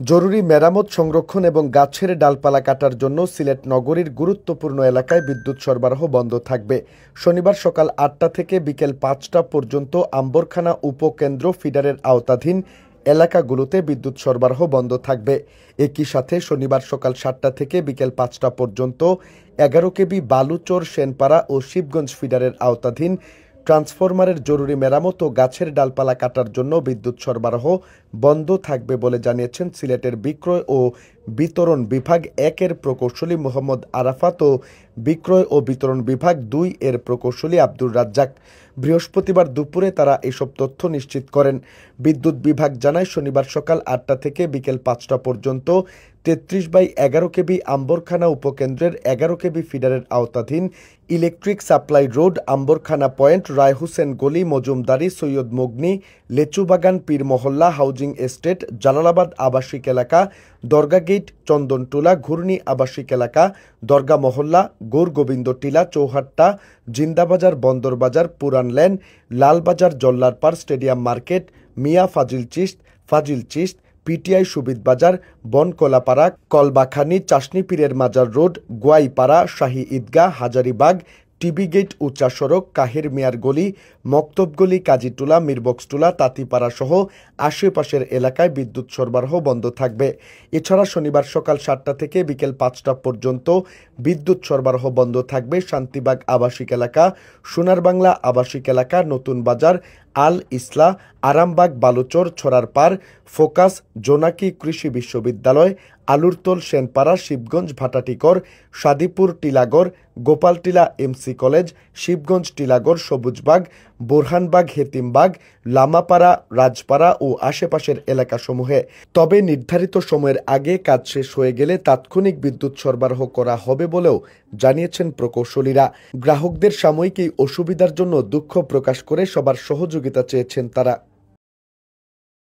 জরুরি মেরামত, সংরক্ষণ এবং গাছের ডালপালা কাটার জন্য সিলেট নগরীর গুরুত্বপূর্ণ এলাকায় বিদ্যুৎ সরবরাহ বন্ধ থাকবে। শনিবার সকাল ৮টা থেকে বিকেল ৫টা পর্যন্ত আম্বরখানা উপকেন্দ্র ফিডারের আওতাধীন এলাকাগুলোতে বিদ্যুৎ সরবরাহ বন্ধ থাকবে। একই সাথে শনিবার সকাল ৭টা থেকে বিকেল ৫টা পর্যন্ত ১১ কেবি বালুচর, সেনপাড়া ও শিবগঞ্জ ফিডারের আওতাধীন ট্রান্সফরমারের জরুরি মেরামত ও গাছের ডালপালা কাটার জন্য বিদ্যুৎ সরবরাহ বন্ধ থাকবে বলে জানিয়েছেন সিলেটের বিক্রয় ও বিতরণ বিভাগ ১-এর প্রকৌশলী মোহাম্মদ আরাফাত ও বিক্রয় ও বিতরণ বিভাগ ২-এর প্রকৌশলী আব্দুর রাজ্জাক। বৃহস্পতিবার দুপুরে তারা এসব তথ্য নিশ্চিত করেন। বিদ্যুৎ বিভাগ জানায়, শনিবার সকাল ৮টা থেকে বিকেল ৫টা পর্যন্ত ৩৩/১১ কেবি আম্বরখানা উপকেন্দ্রের ১১ কেবি ফিডারের আওতাধীন electric supply road, Ambarkhana point, Roy Hossain গলি, মজুমদারি, সৈয়দ মগনি, লেচুবাগান, পীর মহল্লা, হাউজিং এস্টেট, জালালাবাদ আবাসিক এলাকা, দরগা গেট, চন্দনটোলা, ঘূর্ণি আবাসিক এলাকা, দরগা মহল্লা, গোরগোবিন্দ টিলা, চৌহাট্টা, জিন্দাবাজার, বন্দরবাজার, পুরান লেন, লালবাজার, জল্লারপাড়, স্টেডিয়াম মার্কেট, মিয়া ফাজিল চিস্ট, পিটিআই সুবিদ বাজার, বনকলাপাড়া, কলবাখানি, চাষনি পীরের মাজার রোড, গোয়াইপাড়া, শাহী ঈদগাহ, হাজারীবাগ, টিবি গেট, উঁচা সড়ক, কাহের মিয়ার গলি, মক্তবগলি, কাজীটুলা, মিরবক্সটুলা, তাঁতিপাড়া সহ আশেপাশের এলাকায় বিদ্যুৎ সরবরাহ বন্ধ থাকবে। এছাড়া শনিবার সকাল ৭টা থেকে বিকেল ৫টা পর্যন্ত বিদ্যুৎ সরবরাহ বন্ধ থাকবে শান্তিবাগ আবাসিক এলাকা, সোনার বাংলা আবাসিক এলাকা, নতুন বাজার, আল ইসলা, আরামবাগ, বালুচর, ছড়ারপাড়, ফোকাস, জোনাকি কৃষি বিশ্ববিদ্যালয়, আলুরতল, সেনপাড়া, শিবগঞ্জ, ভাটাটিকর, সাদিপুর, টিলাগড়, গোপালটিলা এমসি কলেজ, শিবগঞ্জ, টিলাগড়, সবুজবাগ, বোরহানবাগ, হেতিমবাগ, লামাপাড়া, রাজপাড়া ও আশেপাশের এলাকাসমূহে। তবে নির্ধারিত সময়ের আগে কাজ শেষ হয়ে গেলে তাৎক্ষণিক বিদ্যুৎ সরবরাহ করা হবে বলেও জানিয়েছেন প্রকৌশলীরা। গ্রাহকদের সাময়িক এই অসুবিধার জন্য দুঃখ প্রকাশ করে সবার সহযোগিতা চেয়েছেন তারা।